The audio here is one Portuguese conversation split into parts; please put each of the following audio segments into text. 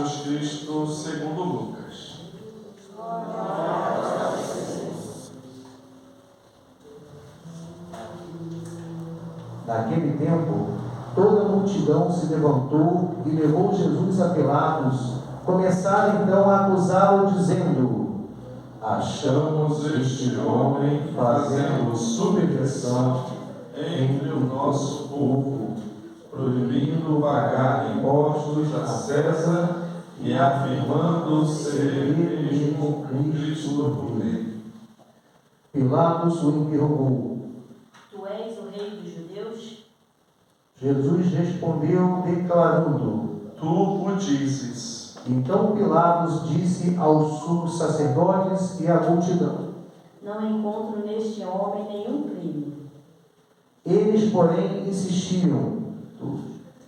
Jesus Cristo segundo Lucas. Naquele tempo, toda a multidão se levantou e levou Jesus a Pilatos. Começaram então a acusá-lo, dizendo: Achamos este homem fazendo subversão entre o nosso povo, proibindo pagar impostos a César e afirmando ser ele mesmo Cristo do poder. Pilatos o interrogou: Tu és o rei dos judeus? Jesus respondeu, declarando: Tu o dizes. Então Pilatos disse aos sumos sacerdotes e à multidão: Não encontro neste homem nenhum crime. Eles, porém, insistiam: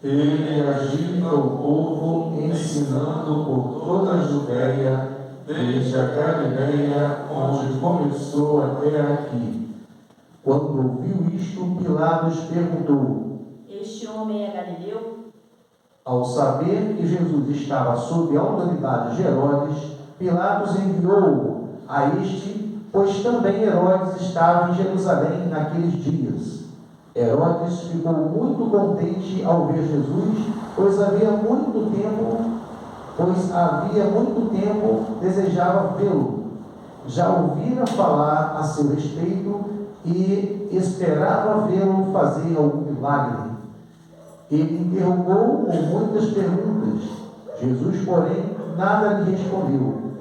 Ele agita o povo, ensinando por toda a Judéia, desde a Galileia, onde começou até aqui. Quando ouviu isto, Pilatos perguntou: Este homem é galileu? Ao saber que Jesus estava sob a autoridade de Herodes, Pilatos enviou-o a este, pois também Herodes estava em Jerusalém naqueles dias. Herodes ficou muito contente ao ver Jesus, pois havia muito tempo desejava vê-lo. Já ouvira falar a seu respeito e esperava vê-lo fazer algum milagre. Ele interrogou com muitas perguntas. Jesus, porém, nada lhe respondeu.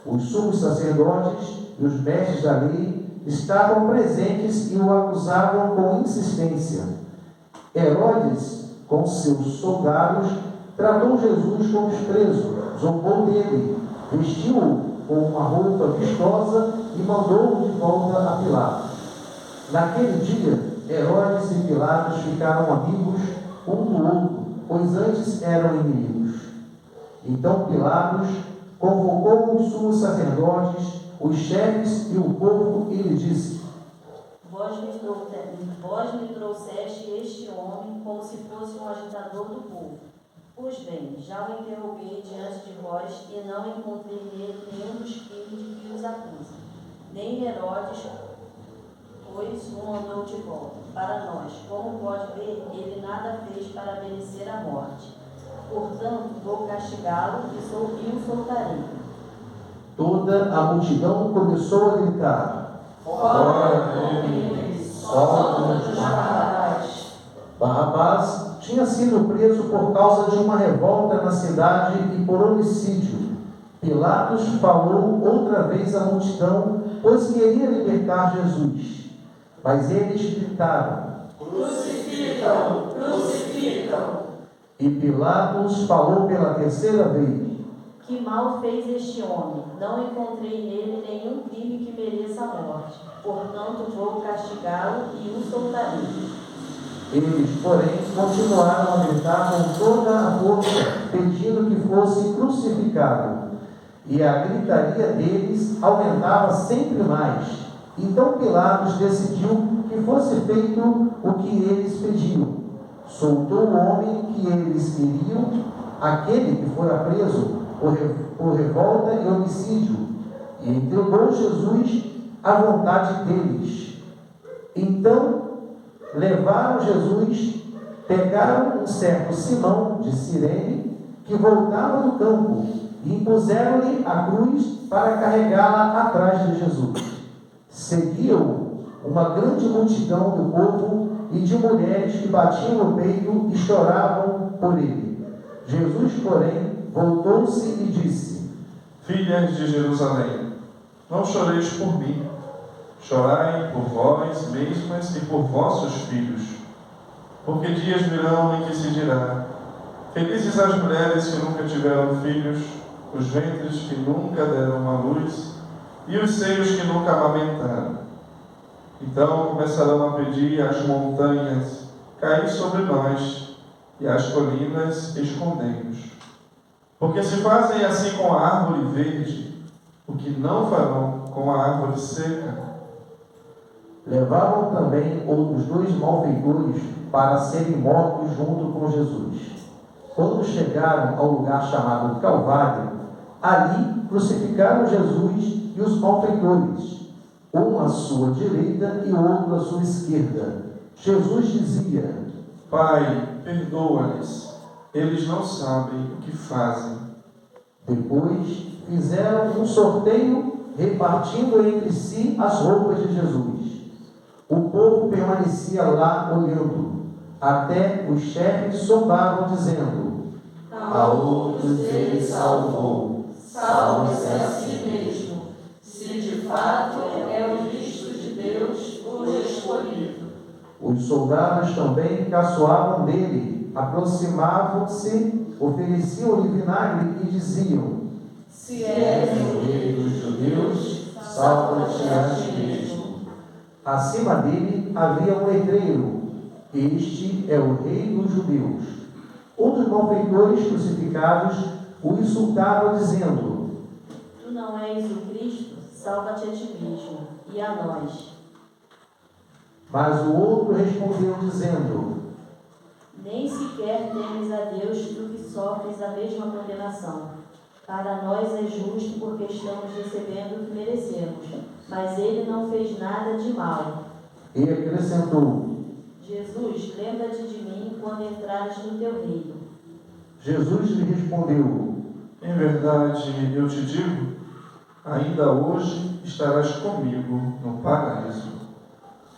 Os sumos sacerdotes e os mestres da lei estavam presentes e o acusavam com insistência. Herodes, com seus soldados, tratou Jesus como preso, zombou dele, vestiu-o com uma roupa vistosa e mandou-o de volta a Pilatos. Naquele dia, Herodes e Pilatos ficaram amigos um do outro, pois antes eram inimigos. Então Pilatos convocou os sumos sacerdotes, os chefes e o povo e lhe disse: Vós me trouxeste este homem como se fosse um agitador do povo. Pois bem, já o interroguei diante de vós e não encontrei nele nenhum dos crimes de que os acusa. Nem Herodes, pois o mandou de volta. Para nós, como pode ver, ele nada fez para merecer a morte. Portanto, vou castigá-lo e o soltarei. Toda a multidão começou a gritar: Fora dele, solta-nos os Barrabás. Barrabás tinha sido preso por causa de uma revolta na cidade e por homicídio. Pilatos falou outra vez à multidão, pois queria libertar Jesus. Mas eles gritaram: Crucificam, crucificam. E Pilatos falou pela terceira vez: Que mal fez este homem? Não encontrei nele nenhum crime que mereça a morte. Portanto, vou castigá-lo e o soltarei. Eles, porém, continuaram a gritar com toda a força, pedindo que fosse crucificado. E a gritaria deles aumentava sempre mais. Então Pilatos decidiu que fosse feito o que eles pediam. Soltou o homem que eles queriam, aquele que fora preso por revolta e homicídio, e entregou Jesus à vontade deles. Então levaram Jesus, pegaram um certo Simão de Cirene, que voltava do campo, e impuseram-lhe a cruz para carregá-la atrás de Jesus. Seguiam uma grande multidão do povo e de mulheres que batiam no peito e choravam por ele. Jesus, porém, voltou-se e disse: Filhas de Jerusalém, não choreis por mim, chorai por vós mesmas e por vossos filhos. Porque dias virão em que se dirá: felizes as mulheres que nunca tiveram filhos, os ventres que nunca deram à luz, e os seios que nunca amamentaram. Então começarão a pedir às montanhas: caí sobre nós, e às colinas escondei-nos. Porque se fazem assim com a árvore verde, o que não farão com a árvore seca? Levavam também outros 2 malfeitores para serem mortos junto com Jesus. Quando chegaram ao lugar chamado Calvário, ali crucificaram Jesus e os malfeitores, um à sua direita e outro à sua esquerda. Jesus dizia: Pai, perdoa-lhes, eles não sabem o que fazem. Depois fizeram um sorteio, repartindo entre si as roupas de Jesus. O povo permanecia lá olhando, até os chefes zombavam, dizendo: A outros ele salvou, salve-se a si mesmo, se de fato é o Cristo de Deus, o escolhido. Os soldados também caçoavam dele, aproximavam-se, ofereciam-lhe vinagre e diziam: Se és o rei dos judeus, salva-te a ti mesmo. Acima dele havia um letreiro: Este é o rei dos judeus. Outros malfeitores crucificados o insultavam, dizendo: Tu não és o Cristo, salva-te a ti mesmo e a nós. Mas o outro respondeu, dizendo: Nem sequer temes a Deus, tu que sofres a mesma condenação. Para nós é justo porque estamos recebendo o que merecemos, mas ele não fez nada de mal. E acrescentou: Jesus, lembra-te de mim quando entrares no teu reino. Jesus lhe respondeu: Em verdade, eu te digo, ainda hoje estarás comigo no paraíso.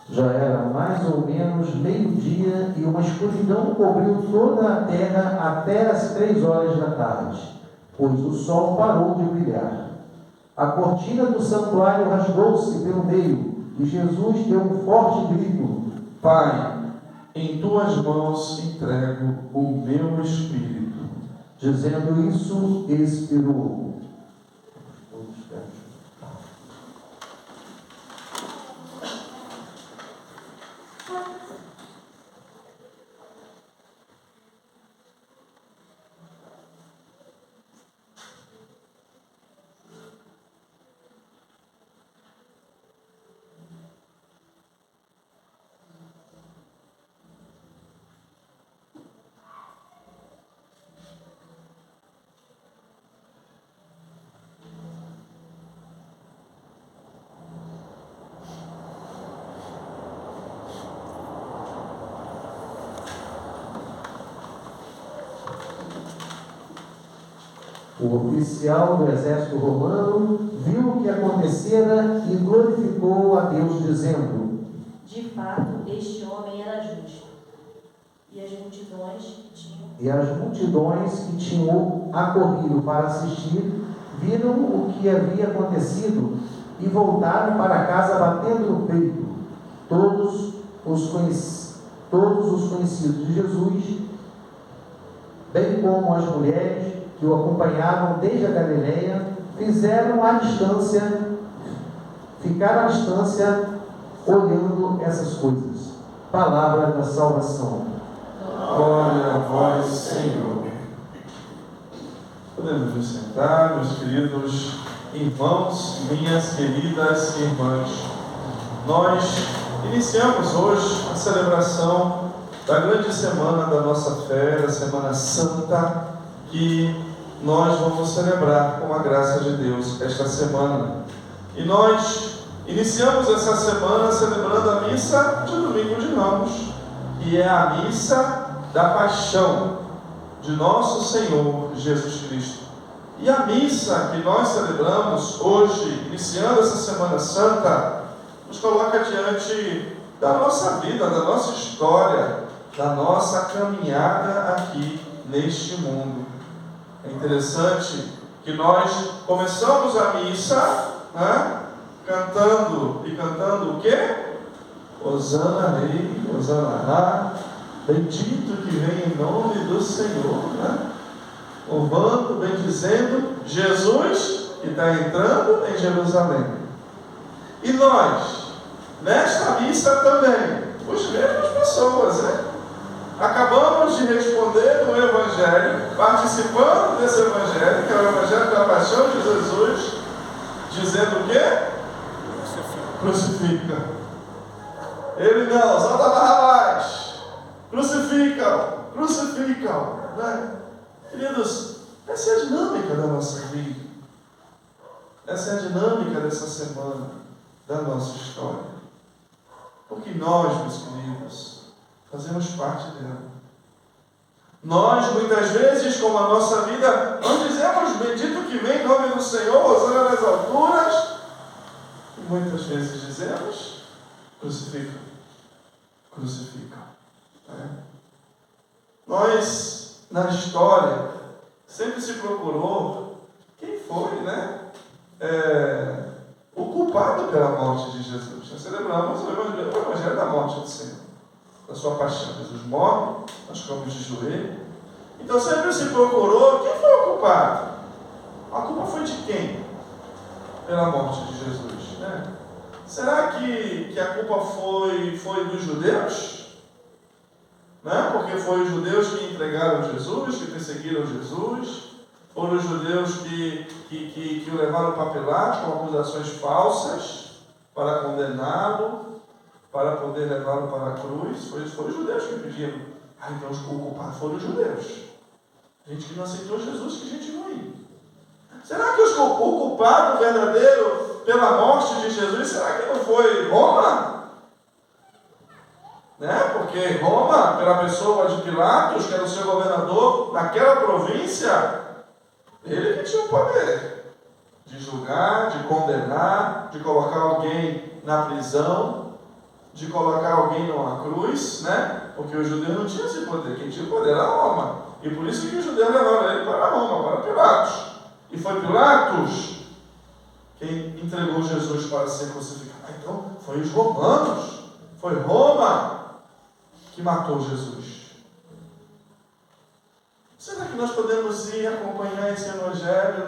Já era mais ou menos meio-dia e uma escuridão cobriu toda a terra até as 3 horas da tarde, pois o sol parou de brilhar. A cortina do santuário rasgou-se pelo meio e Jesus deu um forte grito: Pai, em tuas mãos entrego o meu espírito. Dizendo isso, expirou. O oficial do exército romano viu o que acontecera e glorificou a Deus, dizendo: De fato, este homem era justo. E as multidões que tinham acorrido para assistir viram o que havia acontecido e voltaram para casa batendo no peito. Todos os conhecidos de Jesus, bem como as mulheres que o acompanhavam desde a Galileia, ficaram à distância, olhando essas coisas. Palavra da salvação. Glória a vós, Senhor. Podemos nos sentar, meus queridos irmãos, minhas queridas irmãs. Nós iniciamos hoje a celebração da grande semana da nossa fé, a Semana Santa, que nós vamos celebrar com a graça de Deus esta semana. E nós iniciamos essa semana celebrando a missa de Domingo de Ramos, que é a missa da paixão de nosso Senhor Jesus Cristo. E a missa que nós celebramos hoje, iniciando essa Semana Santa, nos coloca diante da nossa vida, da nossa história, da nossa caminhada aqui neste mundo. É interessante que nós começamos a missa, cantando o quê? Hosana Rei, Hosana Rá, bendito que vem em nome do Senhor, louvando, bendizendo Jesus que está entrando em Jerusalém. E nós, nesta missa também, as mesmas pessoas, acabamos de responder no Evangelho, participando desse Evangelho, que é o Evangelho da Paixão de Jesus, dizendo o quê? Crucifica. Ele não, solta Barrabás. Crucificam. Queridos, essa é a dinâmica da nossa vida. Essa é a dinâmica dessa semana, da nossa história. Porque nós, meus queridos, fazemos parte dela. Nós, muitas vezes, como a nossa vida, nós dizemos, bendito que vem em nome do Senhor, hosana nas alturas. E muitas vezes dizemos, crucifica. Crucifica. Nós, na história, sempre se procurou quem foi, o culpado pela morte de Jesus. Nós celebramos o Evangelho da morte do Senhor, da sua paixão. Jesus morre, nós ficamos de joelho. Então sempre se procurou quem foi o culpado. A culpa foi de quem? Pela morte de Jesus. Será que a culpa foi dos judeus? Porque foram os judeus que entregaram Jesus, que perseguiram Jesus. Foram os judeus que o levaram para Pilatos com acusações falsas para condená-lo, para poder levá-lo para a cruz. Foram os judeus que pediram. Então os culpados foram os judeus. Gente que não aceitou Jesus, que gente ruim. Será que o culpado verdadeiro pela morte de Jesus, será que não foi Roma? Porque Roma, pela pessoa de Pilatos, que era o seu governador naquela província, ele que tinha o poder de julgar, de condenar, de colocar alguém na prisão, de colocar alguém numa cruz, porque os judeus não tinham esse poder. Quem tinha o poder era Roma. E por isso que os judeus levaram ele para Roma, para Pilatos. E foi Pilatos quem entregou Jesus para ser crucificado. Então, foi os romanos, foi Roma que matou Jesus. Será que nós podemos ir acompanhar esse Evangelho,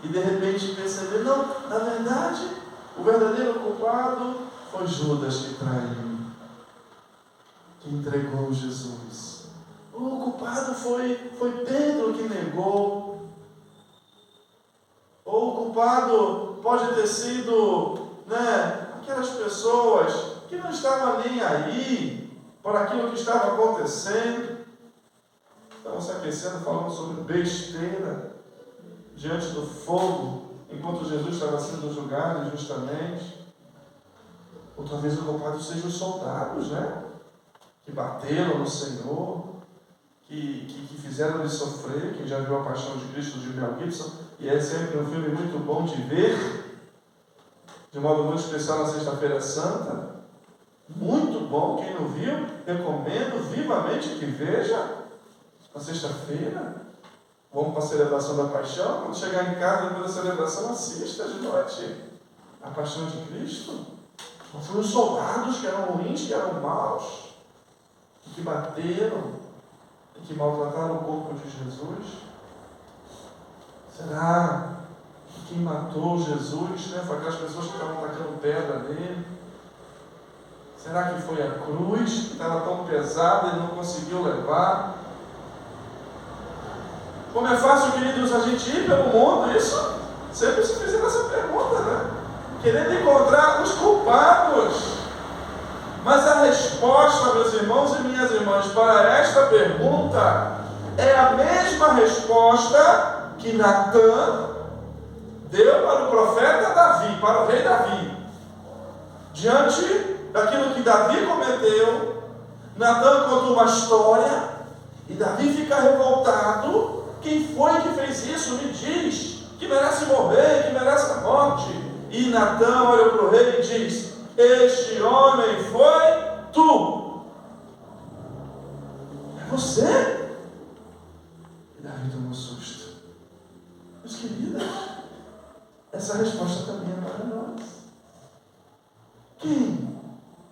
e de repente perceber, não, na verdade, o verdadeiro culpado foi Judas que traiu, que entregou Jesus. O culpado foi Pedro que negou. Ou o culpado pode ter sido, aquelas pessoas que não estavam nem aí por aquilo que estava acontecendo. Estavam se aquecendo, falando sobre besteira diante do fogo, enquanto Jesus estava sendo julgado injustamente. Ou talvez o culpado seja os soldados, que bateram no Senhor, que fizeram ele sofrer. Quem já viu A Paixão de Cristo de Mel Gibson, e é sempre um filme muito bom de ver, de modo muito especial na Sexta-feira Santa. Muito bom, quem não viu, recomendo vivamente que veja. Na sexta-feira, vamos para a celebração da Paixão. Quando chegar em casa, depois da celebração, assista de noite A Paixão de Cristo. Não foram os soldados que eram ruins, que eram maus, que bateram e que maltrataram o corpo de Jesus? Será que quem matou Jesus, foi aquelas pessoas que estavam tacando pedra nele? Será que foi a cruz que estava tão pesada e não conseguiu levar? Como é fácil, queridos, a gente ir pelo mundo, isso? Sempre se fizer essa pergunta, querendo encontrar os culpados. Mas a resposta, meus irmãos e minhas irmãs, para esta pergunta é a mesma resposta que Natã deu para o profeta Davi, para o rei Davi. Diante daquilo que Davi cometeu, Natã conta uma história e Davi fica revoltado. Quem foi que fez isso? Me diz, que merece morrer, que merece a morte. E Natã olha para o rei e diz: este homem foi tu. É você? E Davi tomou susto. Meus queridos, essa resposta também é para nós. Quem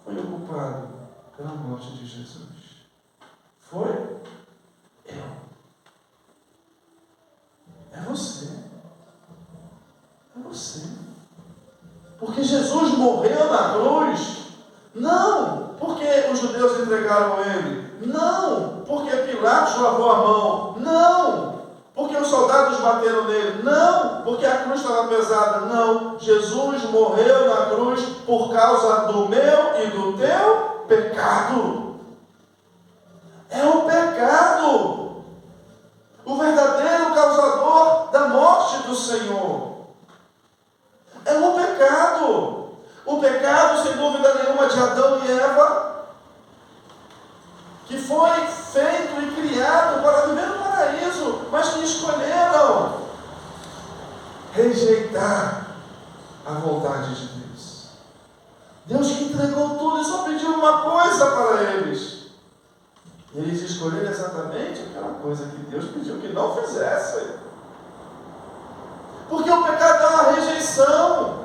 foi o culpado pela morte de Jesus? Foi eu. É você. É você. Porque Jesus morreu na cruz, não porque os judeus entregaram ele, não porque Pilatos lavou a mão, não porque os soldados bateram nele, não porque a cruz estava pesada, não. Jesus morreu na cruz por causa do meu e do teu pecado. É o pecado. O verdadeiro causador da morte do Senhor é o pecado. O pecado, sem dúvida nenhuma, de Adão e Eva, que foi feito e criado para viver no paraíso, mas que escolheram rejeitar a vontade de Deus. Deus que entregou tudo e só pediu uma coisa para eles. Eles escolheram exatamente aquela coisa que Deus pediu que não fizessem. Porque o pecado é uma rejeição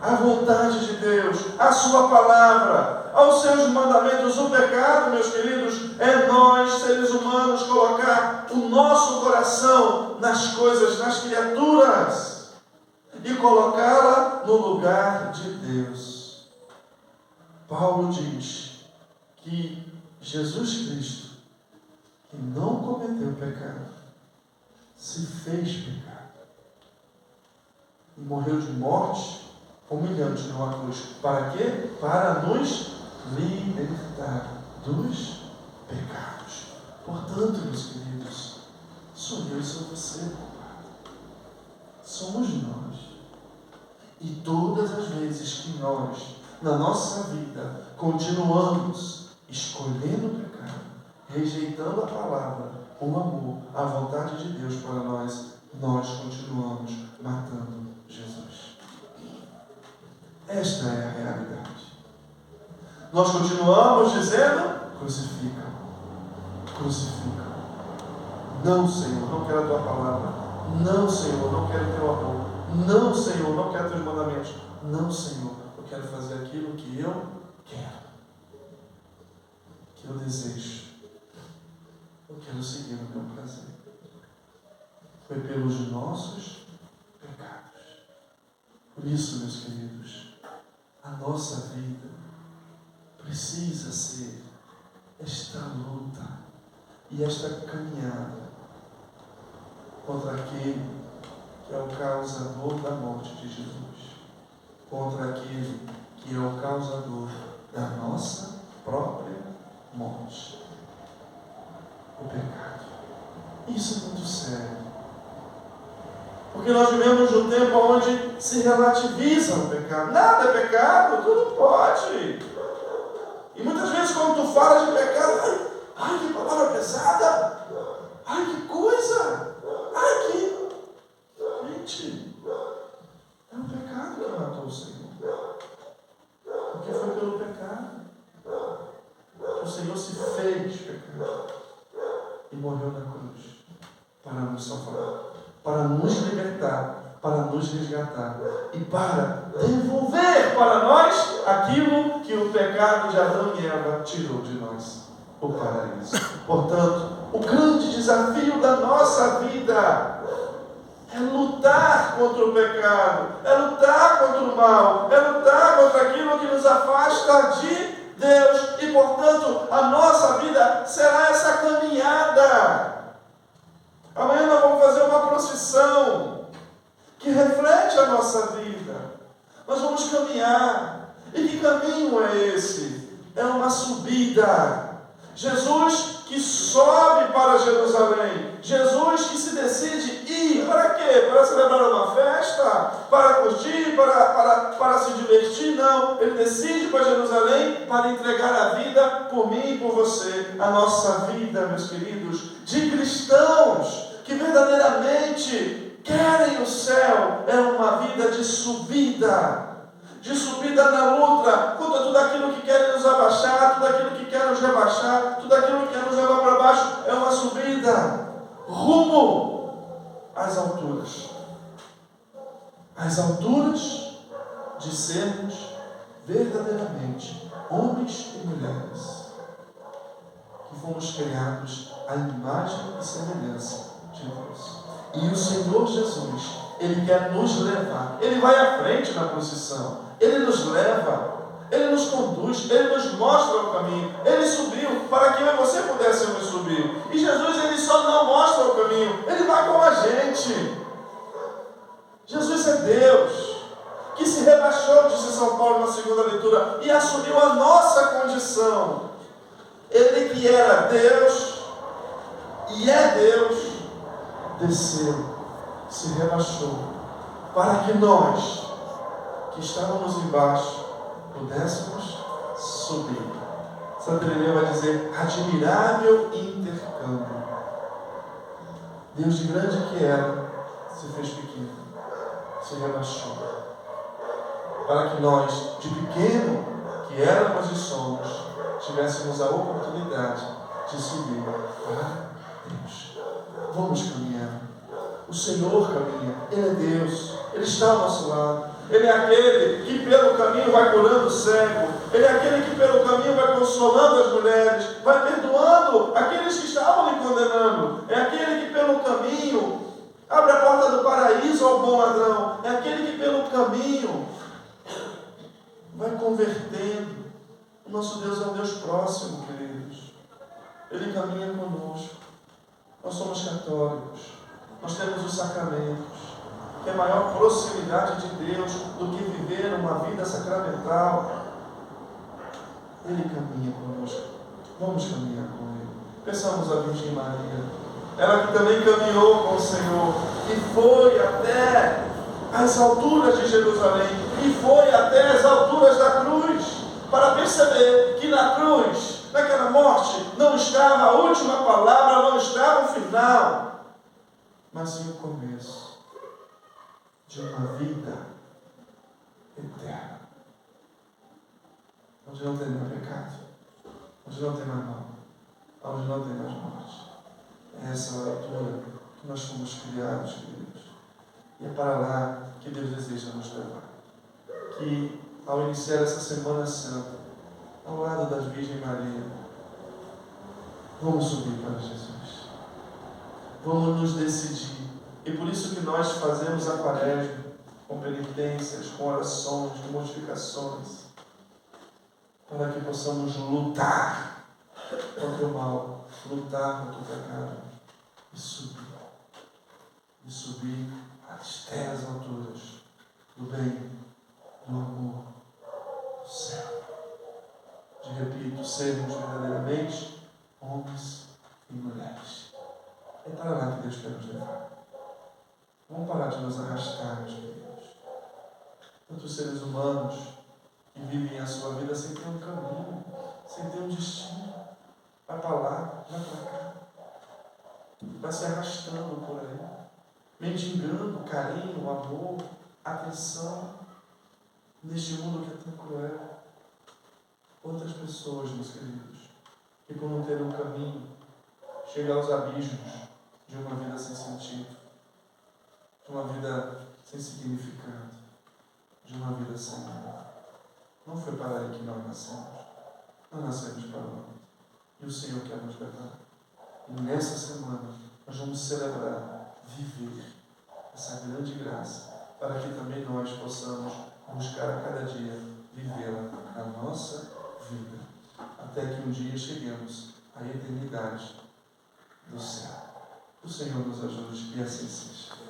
à vontade de Deus, à sua palavra, aos seus mandamentos. O pecado, meus queridos, é nós, seres humanos, colocar o nosso coração nas coisas, nas criaturas, e colocá-la no lugar de Deus. Paulo diz que Jesus Cristo, que não cometeu pecado, se fez pecado e morreu de morte humilhante numa cruz. Para quê? Para nos libertar dos pecados. Portanto, meus queridos, sou eu e sou você, culpado. Somos nós. E todas as vezes que nós, na nossa vida, continuamos escolhendo o pecado, rejeitando a palavra, o amor, a vontade de Deus para nós continuamos matando Jesus. Esta é a realidade. Nós continuamos dizendo: crucifica, crucifica. Não, Senhor, não quero a tua palavra. Não, Senhor, não quero teu amor. Não, Senhor, não quero teus mandamentos. Não, Senhor, eu quero fazer aquilo que eu quero, que eu desejo. Eu quero seguir o meu prazer. Foi pelos nossos pecados. Por isso, meus queridos, a nossa vida precisa ser esta luta e esta caminhada contra aquele que é o causador da morte de Jesus, contra aquele que é o causador da nossa própria morte. O pecado. Isso é muito sério. Porque nós vivemos num tempo onde se relativiza o pecado. Nada é pecado, tudo pode. E muitas vezes quando tu falas de pecado, ai que palavra pesada, ai que coisa, ai que... Gente, é o pecado que matou o Senhor. Porque foi pelo pecado que o Senhor se fez pecado e morreu na cruz para nos salvar, para nos libertar, para nos resgatar e para devolver para nós aquilo que o pecado de Adão e Eva tirou de nós, o paraíso. Portanto, o grande desafio da nossa vida é lutar contra o pecado, é lutar contra o mal, é lutar contra aquilo que nos afasta de Deus. E, portanto, a nossa vida será essa caminhada. Amanhã nós vamos fazer uma procissão que reflete a nossa vida. Nós vamos caminhar. E que caminho é esse? É uma subida. Jesus que sobe para Jerusalém. Jesus que se decide ir. Para quê? Para celebrar uma festa? Para curtir? Para se divertir? Não. Ele decide para Jerusalém para entregar a vida por mim e por você. A nossa vida, meus queridos, de cristãos que verdadeiramente querem o céu, é uma vida de subida. De subida na luta contra tudo aquilo que quer nos abaixar, tudo aquilo que quer nos rebaixar, tudo aquilo que quer nos levar para baixo. É uma subida rumo às alturas. Às alturas de sermos verdadeiramente homens e mulheres que fomos criados à imagem e semelhança de Deus. E o Senhor Jesus, Ele quer nos levar. Ele vai à frente na procissão. Ele nos leva. Ele nos conduz. Ele nos mostra o caminho. Ele subiu para que eu e você pudéssemos subir. E Jesus, Ele só não mostra o caminho. Ele vai com a gente. Jesus é Deus que se rebaixou, disse São Paulo na segunda leitura, e assumiu a nossa condição. Ele que era Deus, e é Deus, desceu, se rebaixou, para que nós, que estávamos embaixo, pudéssemos subir. Santa Irineu vai dizer, admirável intercâmbio. Deus de grande que era, se fez pequeno, se rebaixou, para que nós, de pequeno que éramos e somos, tivéssemos a oportunidade de subir para Deus. Vamos caminhar. O Senhor caminha, Ele é Deus, Ele está ao nosso lado. Ele é aquele que pelo caminho vai curando o cego. Ele é aquele que pelo caminho vai consolando as mulheres, vai perdoando aqueles que estavam lhe condenando. É aquele que pelo caminho abre a porta do paraíso ao bom ladrão. É aquele que pelo caminho vai convertendo. O nosso Deus é um Deus próximo, queridos. Ele caminha conosco. Nós somos católicos. Nós temos os sacramentos. Que é maior proximidade de Deus do que viver uma vida sacramental. Ele caminha conosco. Vamos caminhar com Ele. Peçamos a Virgem Maria. Ela que também caminhou com o Senhor e foi até as alturas de Jerusalém e foi até as alturas da cruz para perceber que na cruz, naquela morte, não estava a última palavra, não estava o final, mas sim o começo de uma vida eterna, onde não tem mais pecado, onde não tem mais mal, onde não tem mais morte. Essa é a altura que nós fomos criados, queridos. E é para lá que Deus deseja nos levar. Que ao iniciar essa Semana Santa, ao lado da Virgem Maria, vamos subir para Jesus. Vamos nos decidir. E por isso que nós fazemos a Quaresma com penitências, com orações, com mortificações, para que possamos lutar contra o mal, lutar contra o pecado e subir até as alturas do bem, do amor, do céu. De repito, sermos verdadeiramente homens e mulheres. É para lá que Deus quer nos levar. Vamos parar de nos arrastar, meus queridos. Tantos seres humanos que vivem a sua vida sem ter um caminho, sem ter um destino. Vai para lá, vai para cá. Vai se arrastando por aí, mendigando carinho, amor, atenção, neste mundo que é tão cruel. Quantas pessoas, meus queridos, que por não ter um caminho, chegam aos abismos de uma vida sem sentido, de uma vida sem significado, de uma vida sem amor. Não foi para aí que nós nascemos. Nós nascemos para o mundo. E o Senhor quer nos levar. E nessa semana, nós vamos celebrar, viver essa grande graça, para que também nós possamos buscar a cada dia vivê-la na nossa vida, até que um dia cheguemos à eternidade do céu. O Senhor nos ajude e assim seja.